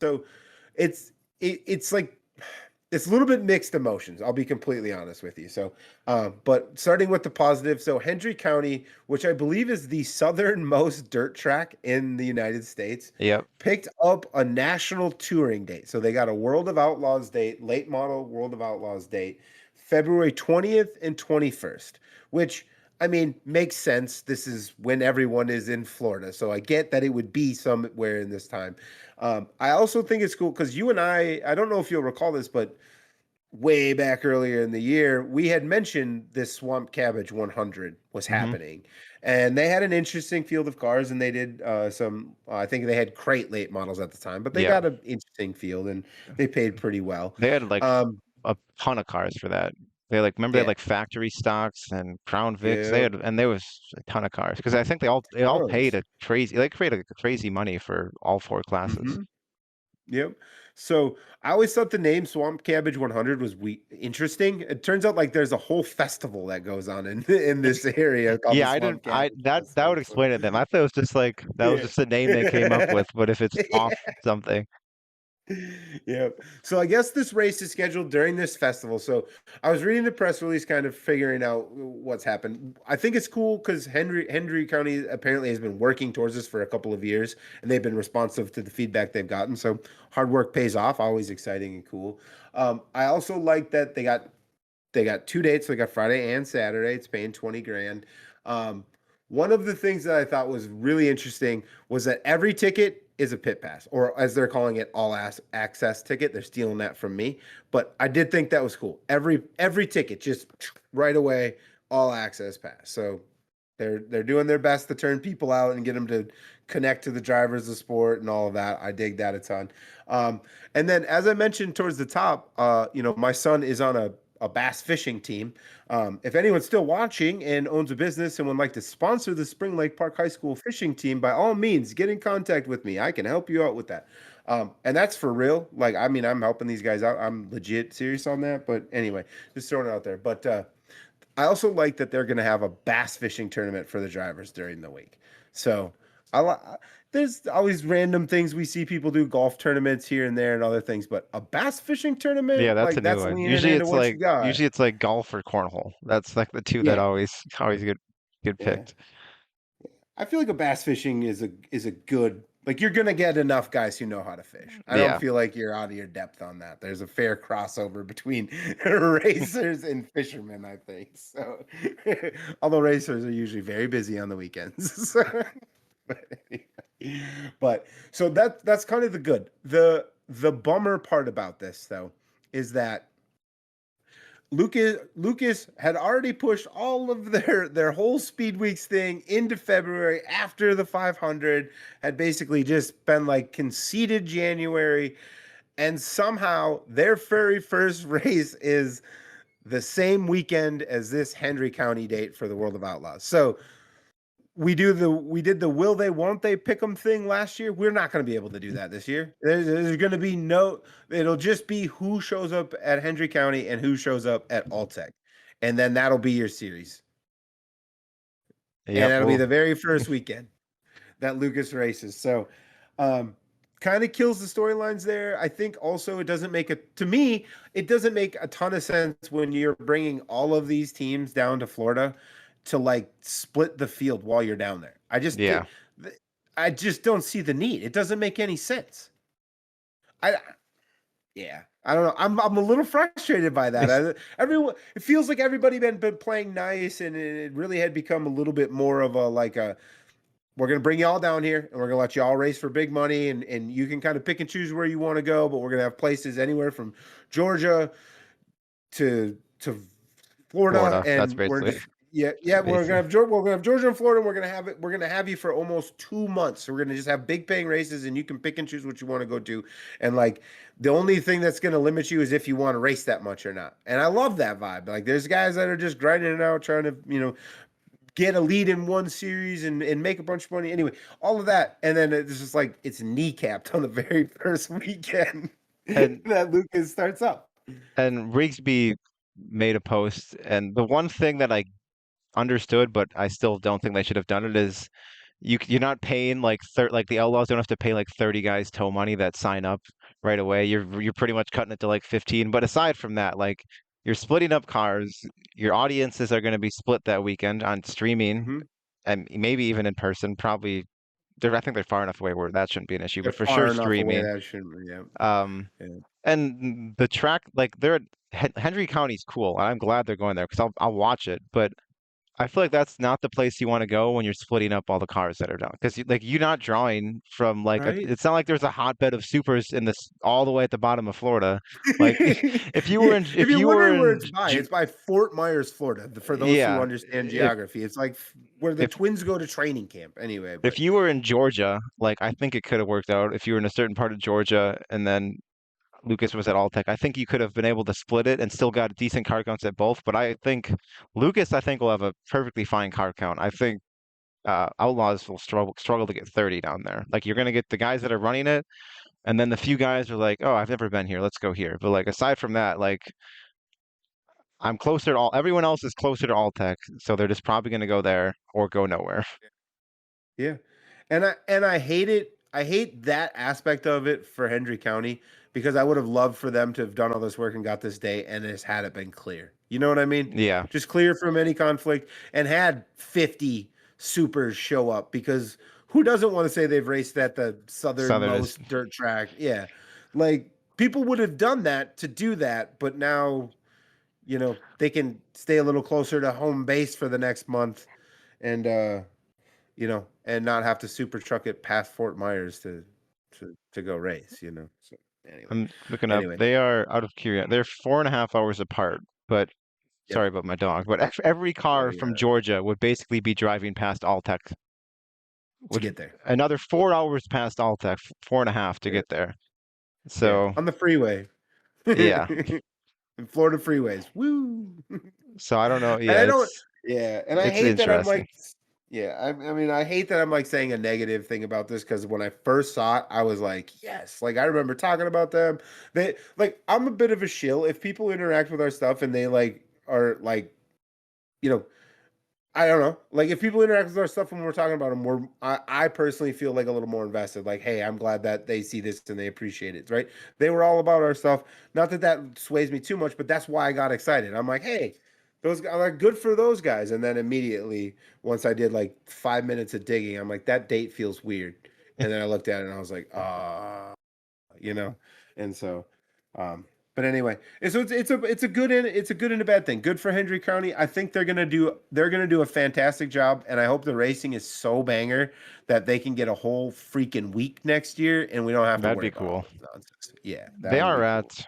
So it's like it's a little bit mixed emotions. I'll be completely honest with you. So, but starting with the positive, so Hendry County, which I believe is the southernmost dirt track in the United States, Yep. picked up a national touring date. So they got a World of Outlaws date, late model World of Outlaws date, February 20th and 21st, which I mean makes sense. This is when everyone is in Florida. So I get that it would be somewhere in this time. I also think it's cool because you and I don't know if you'll recall this, but way back earlier in the year, we had mentioned this Swamp Cabbage 100 was Hmm. happening. And they had an interesting field of cars, and they did I think they had crate late models at the time, but they Yeah. got an interesting field and they paid pretty well. They had like Um, a ton of cars for that. They like remember they had yeah, like factory stocks and Crown Vics. They yeah, had and there was a ton of cars because I think they all paid tons. a crazy they created crazy money for all four classes. Hmm. Yep. So I always thought the name Swamp Cabbage 100 was interesting. It turns out like there's a whole festival that goes on in in this area called the Yeah, I didn't Swamp I Cabbage that would Festival. So explain it then. I thought it was just like that was yeah. just the name they came up with, but if it's off something. Yep. So I guess this race is scheduled during this festival. So I was reading the press release, kind of figuring out what's happened. I think it's cool because Hendry County apparently has been working towards this for a couple of years, and they've been responsive to the feedback they've gotten. So hard work pays off. Always exciting and cool. I also like that they got two dates. They got Friday and Saturday. It's paying 20 grand. Um, One of the things that I thought was really interesting was that every ticket is a pit pass, or as they're calling it, all access ticket. They're stealing that from me, but I did think that was cool. Every ticket, just right away, all access pass. So they're doing their best to turn people out and get them to connect to the drivers of sport and all of that. I dig that a ton. And then, as I mentioned towards the top, my son is on a bass fishing team. If anyone's still watching and owns a business and would like to sponsor the Spring Lake Park High School fishing team, by all means, get in contact with me. I can help you out with that. And that's for real. Like, I mean, I'm helping these guys out. I'm legit serious on that. But anyway, just throwing it out there. But I also like that they're going to have a bass fishing tournament for the drivers during the week. So there's always random things we see people do, golf tournaments here and there and other things, but a bass fishing Yeah, tournament, that's a like new that's one. leaning into what you got. Usually it's like golf or cornhole. That's like the two that Yeah, always get yeah. picked. I feel like a bass fishing is a good like you're gonna get enough guys who know how to fish. I don't Yeah. feel like you're out of your depth on that. There's a fair crossover between racers and fishermen, I think. So, although racers are usually very busy on the weekends. So, but, but so that's kind of the good. The bummer part about this though is that Lucas had already pushed all of their whole Speed Weeks thing into February after the 500 had basically just been like conceded January, and somehow their very first race is the same weekend as this Hendry County date for the World of Outlaws. So we did the will they won't they pick 'em thing last year. We're not going to be able to do that this year. There's going to be no. It'll just be who shows up at Hendry County and who shows up at Alltech, and then that'll be your series, and Yep. that'll be Well, the very first weekend that Lucas races. So, um, kind of kills the storylines there. I think also it doesn't make it to me. It doesn't make a ton of sense when you're bringing all of these teams down to Florida to like split the field while you're down there. yeah. I just don't see the need. It doesn't make any sense. I yeah. I don't know. I'm a little frustrated by that. Everyone, it feels like everybody been playing nice, and it really had become a little bit more of a like a we're gonna bring you all down here, and we're gonna let you all race for big money, and you can kind of pick and choose where you want to go, but we're gonna have places anywhere from Georgia to Florida, Florida. That's and we're basically just yeah basically. We're gonna have Georgia and Florida. And we're gonna have you for almost 2 months. So we're gonna just have big paying races, and you can pick and choose what you want to go do. And like the only thing that's gonna limit you is if you want to race that much or not. And I love that vibe. Like there's guys that are just grinding it out, trying to get a lead in one series and make a bunch of money. Anyway, all of that, and then it's just like it's kneecapped on the very first weekend And that Lucas starts up. and Rigsby made a post, and the one thing that I understood, but I still don't think they should have done it is you're not paying like like the Outlaws don't have to pay like 30 guys tow money that sign up right away. You're pretty much cutting it to like 15. But aside from that, like you're splitting up cars. Your audiences are going to be split that weekend on streaming Hmm. and maybe even in person. Probably I think they're far enough away where that shouldn't be an issue, They're but for sure far enough away streaming. that shouldn't. Yeah, Um, yeah. and the track, like Hendry County's cool. I'm glad they're going there because I'll watch it. But I feel like that's not the place you want to go when you're splitting up all the cars that are down. Because like you're not drawing from like Right. it's not like there's a hotbed of supers in this all the way at the bottom of Florida. Like if you Yeah, were in if if you're you were wondering where in it's by Fort Myers, Florida. For those who yeah, understand geography, it's like where the if Twins go to training camp. Anyway, if but you were in Georgia, like I think it could have worked out if you were in a certain part of Georgia and then Lucas was at Alltech. I think you could have been able to split it and still got decent car counts at both. But I think Lucas, I think will have a perfectly fine car count. I think Outlaws will struggle to get 30 down there. Like you're gonna get the guys that are running it, and then the few guys are like, oh, I've never been here, let's go here. But like aside from that, like I'm closer to all. Everyone else is closer to Alltech, so they're just probably gonna go there or go nowhere. yeah, and I hate it. I hate that aspect of it for Hendry County because I would have loved for them to have done all this work and got this day and just had it been clear. You know what I mean? Yeah, Just clear from any conflict and had 50 supers show up because who doesn't want to say they've raced at the Southern is. southernmost dirt track? Yeah. Like people would have done that to do that, but now, they can stay a little closer to home base for the next month and and not have to super truck it past Fort Myers to go race. So anyway, I'm looking up. anyway, They are out of curiosity. They're 4.5 hours apart, but yep. sorry about my dog. But every Yeah, car from yeah, Georgia would basically be driving past Alltech, to which get there. another 4 hours past Alltech, 4.5 to Yeah, get there. yeah, So on the freeway. yeah. In Florida freeways. Woo! So I don't know. And Yeah, I don't yeah, and I it's hate that I'm interesting. like yeah, I mean, I hate that I'm like saying a negative thing about this because when I first saw it, I was like, yes. Like I remember talking about them. They like I'm a bit of a shill. If people interact with our stuff and they like are like, you know, I don't know. Like if people interact with our stuff when we're talking about them, I personally feel like a little more invested. Like, hey, I'm glad that they see this and they appreciate it, right? They were all about our stuff. Not that that sways me too much, but that's why I got excited. I'm like, hey, those guys, like good for those guys. And then immediately, once I did like 5 minutes of digging, I'm like, that date feels weird. And then I looked at it and I was like, you know, and so, um, but anyway, and so it's a good and it's a good and a bad thing. Good for Hendry County. I think they're gonna do a fantastic job, and I hope the racing is so banger that they can get a whole freaking week next year, and we don't have to That'd worry be about all cool. this nonsense. Yeah, that They would are be at cool.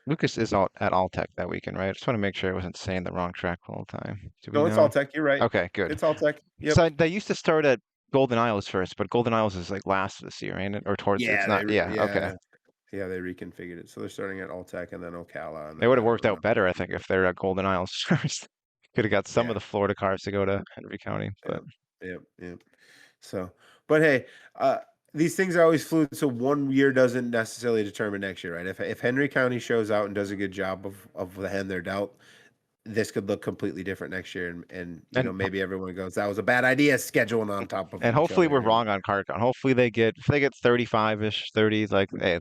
Lucas is all at Alltech that weekend, right? I just want to make sure I wasn't saying the wrong track the whole time. Do we No, it's all know? tech. You're right. Okay, good. It's all tech. Yep. So they used to start at Golden Isles first, but Golden Isles is like last this year, ain't it? Or towards it's Yeah, not. Yeah, okay. they reconfigured it. So they're starting at all tech and then Ocala, and It then would have I don't worked out remember. better, I think, if they're at Golden Isles first. Could have got some of Yeah. the Florida cars to go to Henry County, but Yep. Yep. Yep. So, but hey, these things are always fluid. So 1 year doesn't necessarily determine next year, right? If Henry County shows out and does a good job of the hand their dealt, this could look completely different next year. And and maybe everyone goes, that was a bad idea scheduling on top of and each hopefully other. we're wrong on car count. Hopefully they get if they get 35-ish, 30s, like hey,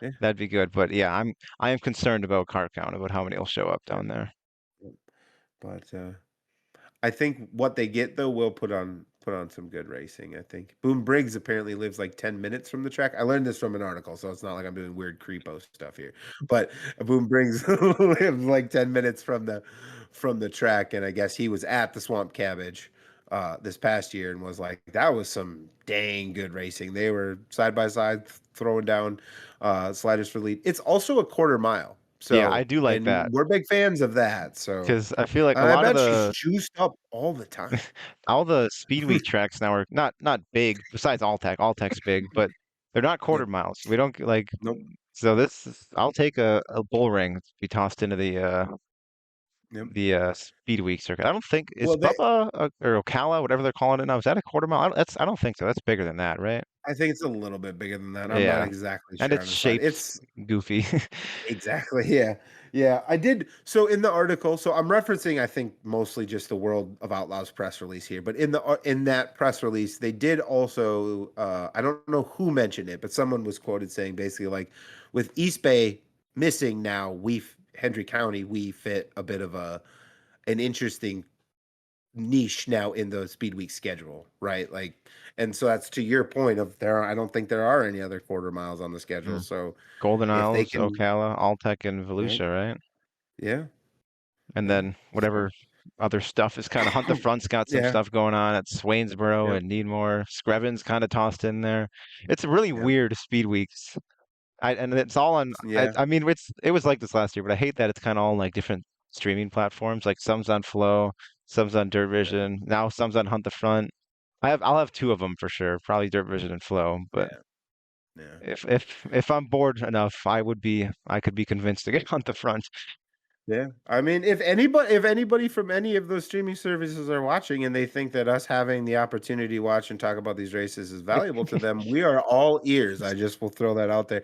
Yeah. that'd be good. But yeah, I am concerned about car count, about how many will show up Yep. down there. Yep. But I think what they get though will put on some good racing. I think Boom Briggs apparently lives like 10 minutes from the track. I learned this from an article, so it's not like I'm doing weird creepo stuff here. But Boom Briggs lives like 10 minutes from the track, and I guess he was at the Swamp Cabbage this past year and was like, that was some dang good racing. They were side by side throwing down sliders for lead. It's also a quarter mile. Yeah, I So, do like and that we're big fans of that. So, because I feel like a and I lot of bet she's the juiced up all the time. all the speed week tracks now are not big. Besides Alltech, Alltech's big, but they're not quarter Yep. miles. We don't like Nope. so I'll take a bull ring to be tossed into Yep. the speed week circuit. I don't think is Well, they Bubba or Ocala, whatever they're calling it now. Is that a quarter mile? I don't think so. That's bigger than that, right? I think it's a little bit bigger than that. I'm not Yeah, exactly and sure its on the side. shapes It's goofy. exactly, yeah. Yeah, I did so in the article, so I'm referencing, I think, mostly just the World of Outlaws press release here, but in that press release, they did also, I don't know who mentioned it, but someone was quoted saying basically like, with East Bay missing now, Hendry County, we fit a bit of an interesting niche now in the speed week schedule, right? Like, and so that's to your point of I don't think there are any other quarter miles on the schedule. Mm. So Golden if they Isles, can, Ocala, Alltech, and right? Volusia, right? Yeah, And yeah. then So whatever other stuff is kind of Hunt the Front's got some yeah, stuff going on at Swainsboro yeah, and Needmore. Screven's kind of tossed in there. It's really yeah, weird speed weeks. And it's all on. yeah, I mean, it was like this last year, but I hate that it's kind of all on like different streaming platforms. Like some's on Flow, some's on Dirt yeah, Vision, now some's on Hunt the Front. I'll have two of them for sure, probably Dirt Vision and Flow. But yeah, yeah. if I'm bored enough, I could be convinced to get Hunt the Front. Yeah. I mean, if anybody from any of those streaming services are watching and they think that us having the opportunity to watch and talk about these races is valuable to them, we are all ears. I just will throw that out there.